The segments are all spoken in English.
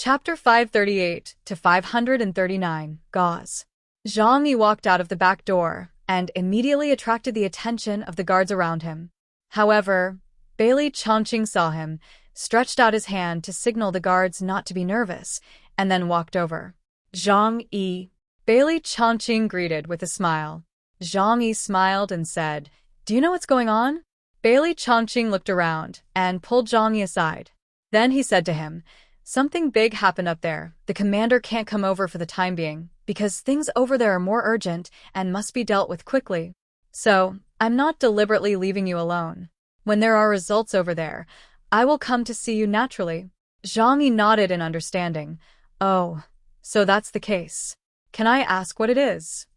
Chapter 538 to 539, Gauze. Zhang Yi walked out of the back door and immediately attracted the attention of the guards around him. However, Bailey Chongqing saw him, stretched out his hand to signal the guards not to be nervous, and then walked over. Zhang Yi. Bailey Chongqing greeted with a smile. Zhang Yi smiled and said, "Do you know what's going on?" Bailey Chongqing looked around and pulled Zhang Yi aside. Then he said to him, "Something big happened up there. The commander can't come over for the time being, because things over there are more urgent and must be dealt with quickly. So, I'm not deliberately leaving you alone. When there are results over there, I will come to see you naturally." Zhang Yi nodded in understanding. "Oh, so that's the case. Can I ask what it is?"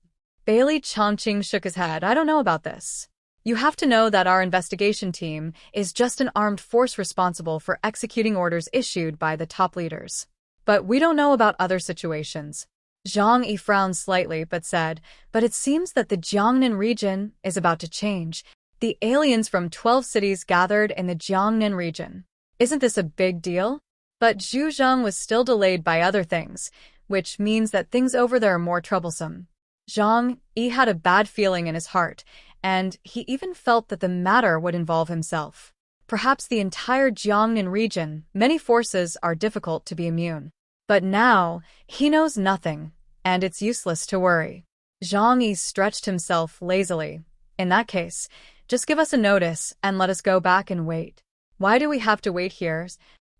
Bailey Chongqing shook his head. "I don't know about this. You have to know that our investigation team is just an armed force responsible for executing orders issued by the top leaders. But we don't know about other situations." Zhang Yi frowned slightly but said, "But it seems that the Jiangnan region is about to change. The aliens from 12 cities gathered in the Jiangnan region. Isn't this a big deal?" But Zhu Zheng was still delayed by other things, which means that things over there are more troublesome. Zhang Yi had a bad feeling in his heart, and he even felt that the matter would involve himself. Perhaps the entire Jiangnan region, many forces are difficult to be immune. But now, he knows nothing, and it's useless to worry. Zhang Yi stretched himself lazily. "In that case, just give us a notice and let us go back and wait." "Why do we have to wait here?"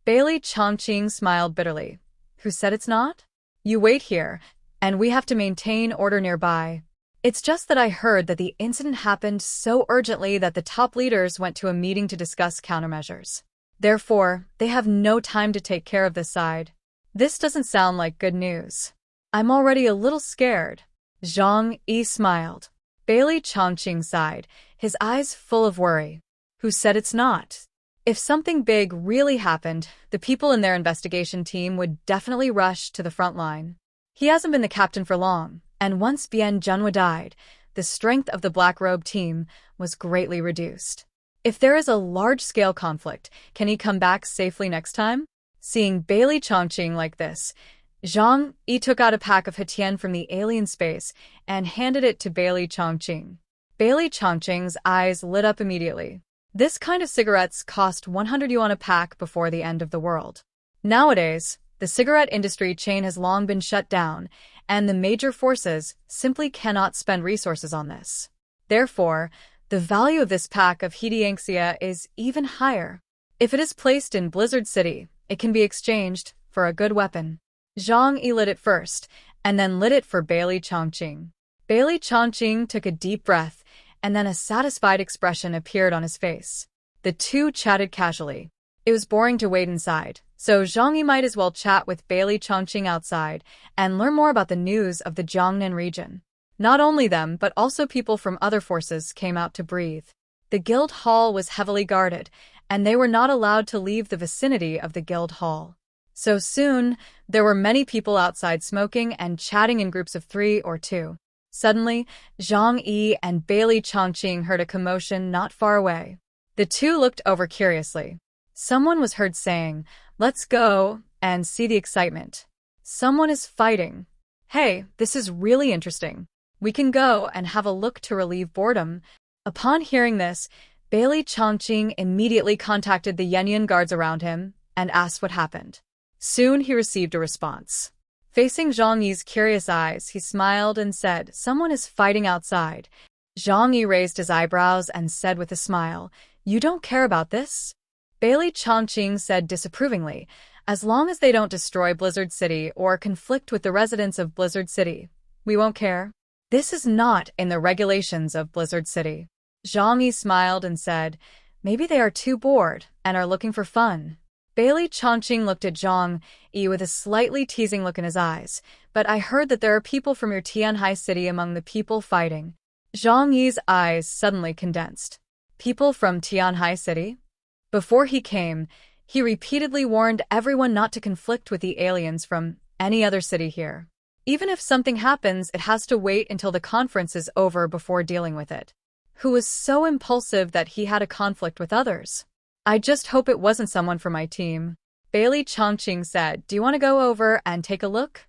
Bailey Chongqing smiled bitterly. "Who said it's not? You wait here, and we have to maintain order nearby. It's just that I heard that the incident happened so urgently that the top leaders went to a meeting to discuss countermeasures. Therefore, they have no time to take care of this side. This doesn't sound like good news. I'm already a little scared." Zhang Yi smiled. Bailey Chongqing sighed, his eyes full of worry. "Who said it's not? If something big really happened, the people in their investigation team would definitely rush to the front line. He hasn't been the captain for long, and once Bian Junhua died, the strength of the Black Robe team was greatly reduced. If there is a large-scale conflict, can he come back safely next time?" Seeing Bailey Chongqing like this, Zhang Yi took out a pack of Hetian from the alien space and handed it to Bailey Chongqing. Bailey Chongqing's eyes lit up immediately. This kind of cigarettes cost 100 yuan a pack before the end of the world. Nowadays, the cigarette industry chain has long been shut down, and the major forces simply cannot spend resources on this. Therefore, the value of this pack of Hedianxia is even higher. If it is placed in Blizzard City, it can be exchanged for a good weapon. Zhang Yi lit it first, and then lit it for Bailey Chongqing. Bailey Chongqing took a deep breath, and then a satisfied expression appeared on his face. The two chatted casually. It was boring to wait inside, so Zhang Yi might as well chat with Bailey Chongqing outside and learn more about the news of the Jiangnan region. Not only them, but also people from other forces came out to breathe. The guild hall was heavily guarded, and they were not allowed to leave the vicinity of the guild hall. So soon, there were many people outside smoking and chatting in groups of 3 or 2. Suddenly, Zhang Yi and Bailey Chongqing heard a commotion not far away. The two looked over curiously. Someone was heard saying, "Let's go and see the excitement. Someone is fighting. Hey, this is really interesting. We can go and have a look to relieve boredom." Upon hearing this, Bailey Chongqing immediately contacted the Yanyan guards around him and asked what happened. Soon he received a response. Facing Zhang Yi's curious eyes, he smiled and said, "Someone is fighting outside." Zhang Yi raised his eyebrows and said with a smile, "You don't care about this?" Bailey Chongqing said disapprovingly, "As long as they don't destroy Blizzard City or conflict with the residents of Blizzard City, we won't care. This is not in the regulations of Blizzard City." Zhang Yi smiled and said, "Maybe they are too bored and are looking for fun." Bailey Chongqing looked at Zhang Yi with a slightly teasing look in his eyes, "But I heard that there are people from your Tianhai city among the people fighting." Zhang Yi's eyes suddenly condensed. People from Tianhai city? Before he came, he repeatedly warned everyone not to conflict with the aliens from any other city here. Even if something happens, it has to wait until the conference is over before dealing with it. Who was so impulsive that he had a conflict with others? I just hope it wasn't someone from my team. Bailey Chongqing said, "Do you want to go over and take a look?"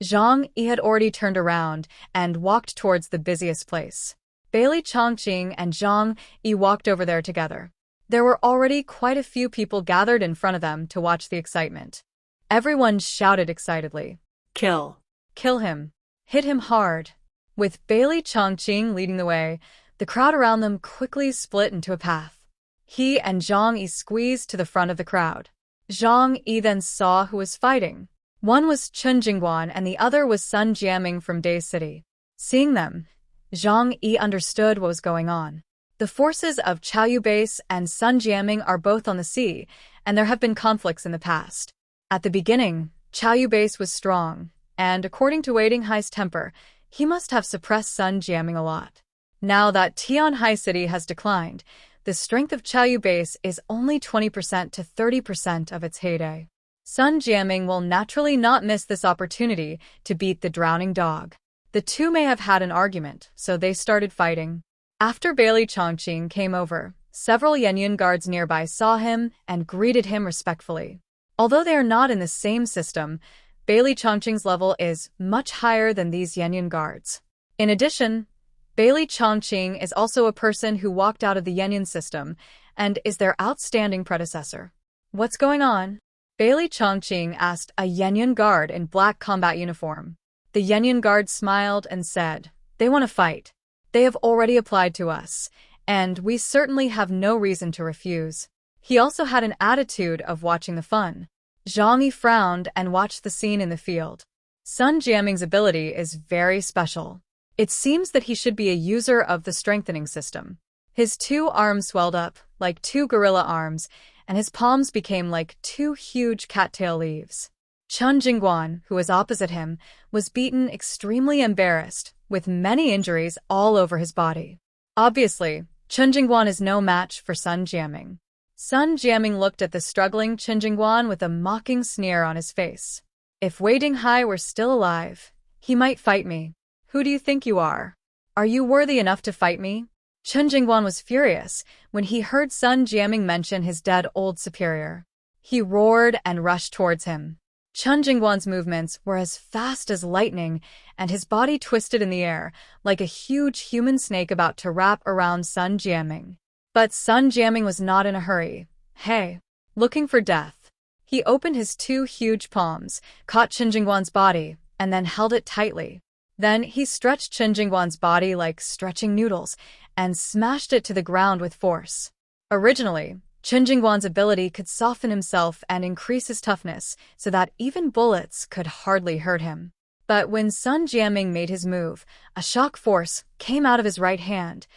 Zhang Yi had already turned around and walked towards the busiest place. Bailey Chongqing and Zhang Yi walked over there together. There were already quite a few people gathered in front of them to watch the excitement. Everyone shouted excitedly, Kill. "Kill him. Hit him hard." With Bailey Chongqing leading the way, the crowd around them quickly split into a path. He and Zhang Yi squeezed to the front of the crowd. Zhang Yi then saw who was fighting. One was Chun Jingguan and the other was Sun Jiaming from Day City. Seeing them, Zhang Yi understood what was going on. The forces of Qiaoyu Base and Sun Jiaming are both on the sea, and there have been conflicts in the past. At the beginning, Qiaoyu Base was strong, and according to Waiting Hai's temper, he must have suppressed Sun Jiaming a lot. Now that Tianhai City has declined, the strength of Qiaoyu Base is only 20% to 30% of its heyday. Sun Jiaming will naturally not miss this opportunity to beat the drowning dog. The two may have had an argument, so they started fighting. After Bailey Chongqing came over, several Yanyan guards nearby saw him and greeted him respectfully. Although they are not in the same system, Bailey Chongqing's level is much higher than these Yanyan guards. In addition, Bailey Chongqing is also a person who walked out of the Yanyan system and is their outstanding predecessor. "What's going on?" Bailey Chongqing asked a Yanyan guard in black combat uniform. The Yanyan guard smiled and said, "They want to fight. They have already applied to us, and we certainly have no reason to refuse." He also had an attitude of watching the fun. Zhang Yi frowned and watched the scene in the field. Sun Jiaming's ability is very special. It seems that he should be a user of the strengthening system. His two arms swelled up like two gorilla arms, and his palms became like two huge cattail leaves. Chun Jingguan, who was opposite him, was beaten extremely embarrassed, with many injuries all over his body. Obviously, Chun Jingguan is no match for Sun Jiaming. Sun Jiaming looked at the struggling Chun Jingguan with a mocking sneer on his face. "If Waiting Hai were still alive, he might fight me. Who do you think you are? Are you worthy enough to fight me?" Chun Jingguan was furious when he heard Sun Jiaming mention his dead old superior. He roared and rushed towards him. Chun Jingguan's movements were as fast as lightning, and his body twisted in the air like a huge human snake about to wrap around Sun Jiaming. But Sun Jiaming was not in a hurry. Hey, looking for death. He opened his two huge palms, caught Chun Jingguan's body, and then held it tightly. Then he stretched Chun Jingguan's body like stretching noodles and smashed it to the ground with force. Originally, Chun Jingguan's ability could soften himself and increase his toughness so that even bullets could hardly hurt him. But when Sun Jiaming made his move, a shock force came out of his right hand,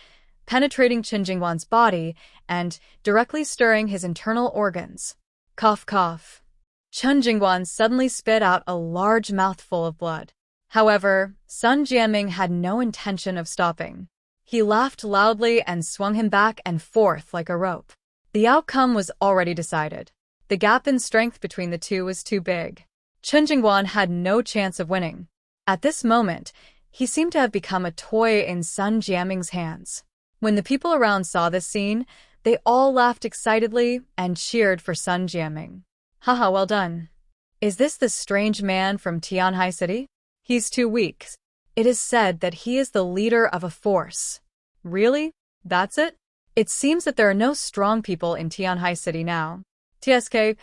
penetrating Chun Jingguan's body and directly stirring his internal organs. Cough, cough. Chun Jingguan suddenly spit out a large mouthful of blood. However, Sun Jiaming had no intention of stopping. He laughed loudly and swung him back and forth like a rope. The outcome was already decided. The gap in strength between the two was too big. Chun Jingguan had no chance of winning. At this moment, he seemed to have become a toy in Sun Jiaming's hands. When the people around saw this scene, they all laughed excitedly and cheered for Sun Jiaming. "Haha, well done. Is this the strange man from Tianhai City? He's too weak. It is said that he is the leader of a force." "Really? That's it? It seems that there are no strong people in Tianhai City now. SK.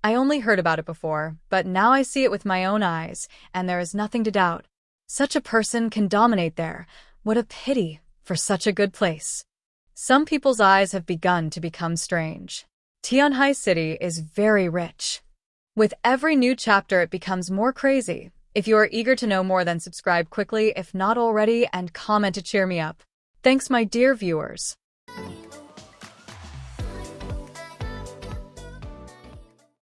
I only heard about it before, but now I see it with my own eyes, and there is nothing to doubt. Such a person can dominate there. What a pity for such a good place." Some people's eyes have begun to become strange. Tianhai City is very rich. With every new chapter, it becomes more crazy. If you are eager to know more, then subscribe quickly if not already and comment to cheer me up. Thanks, my dear viewers.